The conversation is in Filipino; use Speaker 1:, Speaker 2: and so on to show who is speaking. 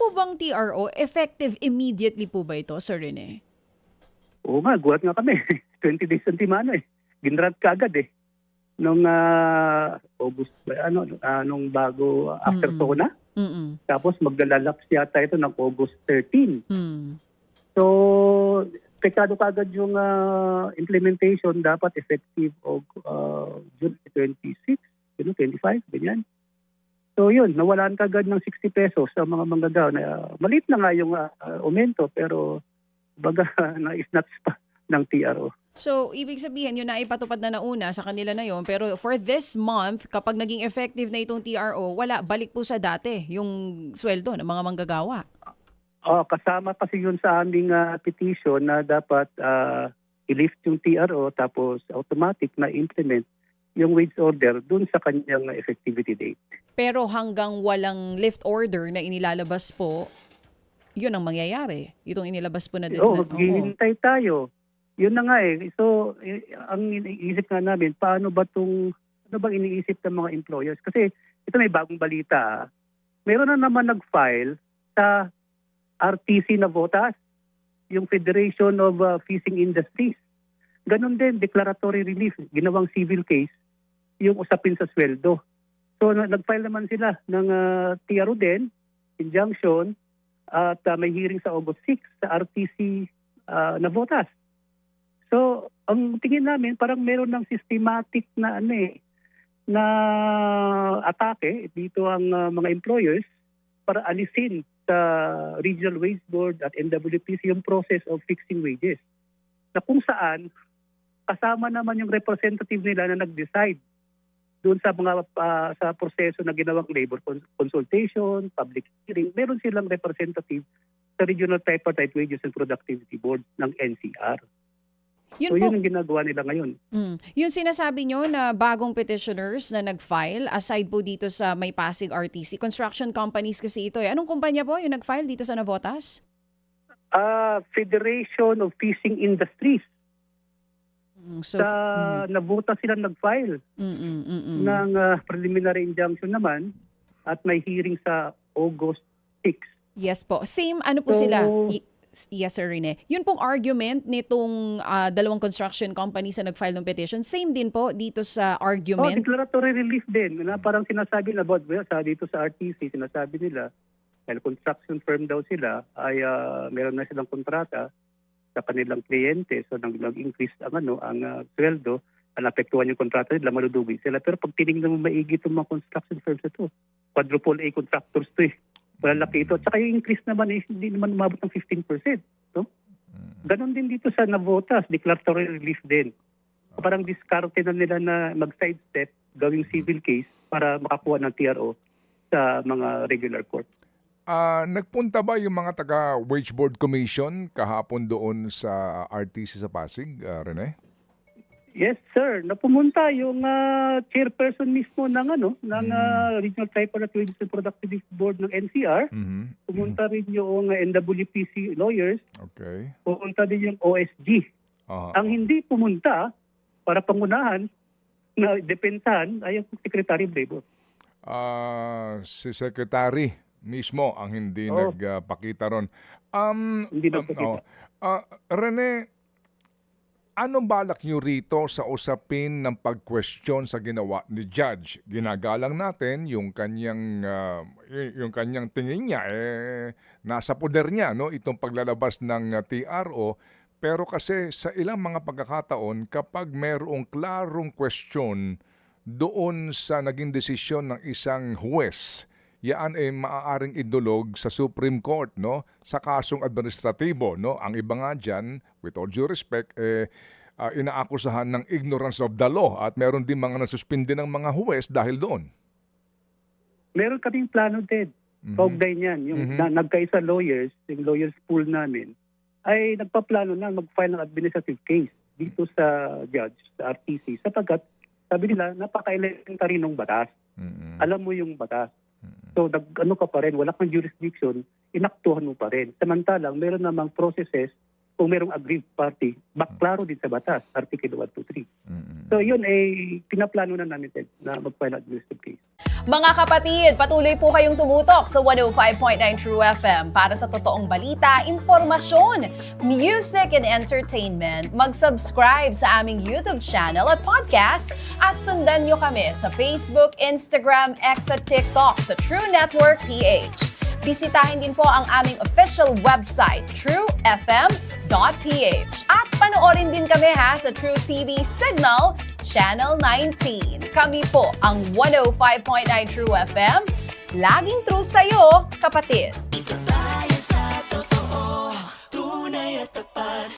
Speaker 1: po bang TRO, effective immediately po ba ito, Sir Rene?
Speaker 2: Oo nga, gulat nga kami. 20 days ang timano eh. Ginrant ka agad eh. Nung August, nung bago after SONA. Tapos maglalalaps yata ito ng August 13. So, pektado kagad yung implementation, dapat effective June 26, 25, ganyan. So yun, nawalaan kagad ng 60 pesos sa mga manggagawa. Maliit na nga yung aumento pero baga na-snatch pa ng TRO.
Speaker 1: So, ibig sabihin, yun na ipatupad na nauna sa kanila na yun. Pero for this month, kapag naging effective na itong TRO, wala, balik po sa dati yung sweldo ng mga manggagawa.
Speaker 2: Kasama kasi yun sa aming petition na dapat i-lift yung TRO tapos automatic na implement yung wage order dun sa kanyang effectivity date.
Speaker 1: Pero hanggang walang lift order na inilalabas po, yun ang mangyayari. Itong inilabas po na din.
Speaker 2: Maghihintay tayo. Yun na nga eh. So, ang iniisip nga namin, ano bang iniisip ng mga employers? Kasi ito may bagong balita. Meron na naman nag-file sa RTC na votas, yung Federation of Fishing Industries. Ganon din, declaratory relief, ginawang civil case, yung usapin sa sweldo. So, nag-file naman sila ng TRO din, injunction, at may hearing sa August 6 sa RTC na votas. So, ang tingin namin parang meron ng systematic na na atake dito ang mga employers para alisin sa Regional Wage Board at NWPC yung process of fixing wages. Na kung saan kasama naman yung representative nila na nag-decide doon sa mga sa proseso na ginawang labor consultation, public hearing, meron silang representative sa Regional Tripartite Wages and Productivity Board ng NCR.
Speaker 1: Yun
Speaker 2: so
Speaker 1: po,
Speaker 2: yun ang ginagawa nila ngayon.
Speaker 1: Yung sinasabi nyo na bagong petitioners na nag-file, aside po dito sa May Pasig RTC, construction companies kasi ito eh. Anong kumpanya po yung nag-file dito sa Navotas?
Speaker 2: Federation of Fishing Industries.
Speaker 1: So,
Speaker 2: Navotas sila nag-file ng preliminary injunction naman at may hearing sa August 6.
Speaker 1: Yes po. Same, ano po sila? Yes, Sir Rene. Yun pong argument nitong dalawang construction companies na nag-file ng petition, same din po dito sa argument?
Speaker 2: Declaratory relief din. Na parang sinasabi na dito sa RTC, sinasabi nila, dahil construction firm daw sila, ay meron na silang kontrata sa kanilang kliyente. So nag-increase ang sweldo, napektuhan yung kontrata nila, maludugi sila. Pero pag tinignan mo maigi itong mga construction firms ito, quadruple A contractors to eh. Malalaki ito. At saka yung increase naman hindi naman umabot ng 15%. No? Ganon din dito sa Navotas, declaratory relief din. Parang diskarte na nila na mag-sidestep, gawing civil case para makakuha ng TRO sa mga regular court.
Speaker 3: Nagpunta ba yung mga taga-Wage Board Commission kahapon doon sa RTC sa Pasig, Rene?
Speaker 2: Yes, sir. Napumunta yung chairperson mismo ng Regional Tripartite Wages and Productivity Board ng NCR. Pumunta rin yung NWPC lawyers.
Speaker 3: Okay.
Speaker 2: Pumunta din yung OSG. Ang hindi pumunta para pangunahan na depensahan ay yung Secretary of Labor.
Speaker 3: Si Secretary mismo ang hindi nagpakita ron.
Speaker 2: Hindi nagpakita.
Speaker 3: Rene, anong balak niyo rito sa usapin ng pag-question sa ginawa ni Judge? Ginagalang natin yung kanyang tingin niya nasa poder niya itong paglalabas ng TRO, pero kasi sa ilang mga pagkakataon kapag mayroong klarong question doon sa naging desisyon ng isang huwes, yaan ay maaaring idulog sa Supreme Court sa kasong administratibo. Ang iba nga dyan, with all due respect, inaakusahan ng ignorance of the law at meron din mga nasuspindi ng mga huwes dahil doon.
Speaker 2: Meron kaming plano din. Kaugnay niyan. Yung nagkaisa lawyers, yung lawyers pool namin, ay nagpaplano na mag-file ng administrative case dito sa judge, sa RTC, sapagkat sabi nila, napaka-elementary ng batas. Alam mo yung batas. So, ka pa rin, wala kang jurisdiction, inaktuhan mo pa rin. Samantalang, meron namang processes kung merong aggrieved party, baklaro din sa batas, Article 123.
Speaker 3: Mm-mm.
Speaker 2: So yun, pinaplano na namin Ted, na mag-file administrative case.
Speaker 1: Mga kapatid, patuloy po kayong tumutok sa 105.9 True FM para sa totoong balita, impormasyon, music and entertainment. Mag-subscribe sa aming YouTube channel at podcast at sundan nyo kami sa Facebook, Instagram, X at TikTok sa True Network PH. Bisitahin din po ang aming official website, truefm.ph. At panoorin din kami sa True TV Signal, Channel 19. Kami po ang 105.9 True FM. Laging true sa'yo, kapatid.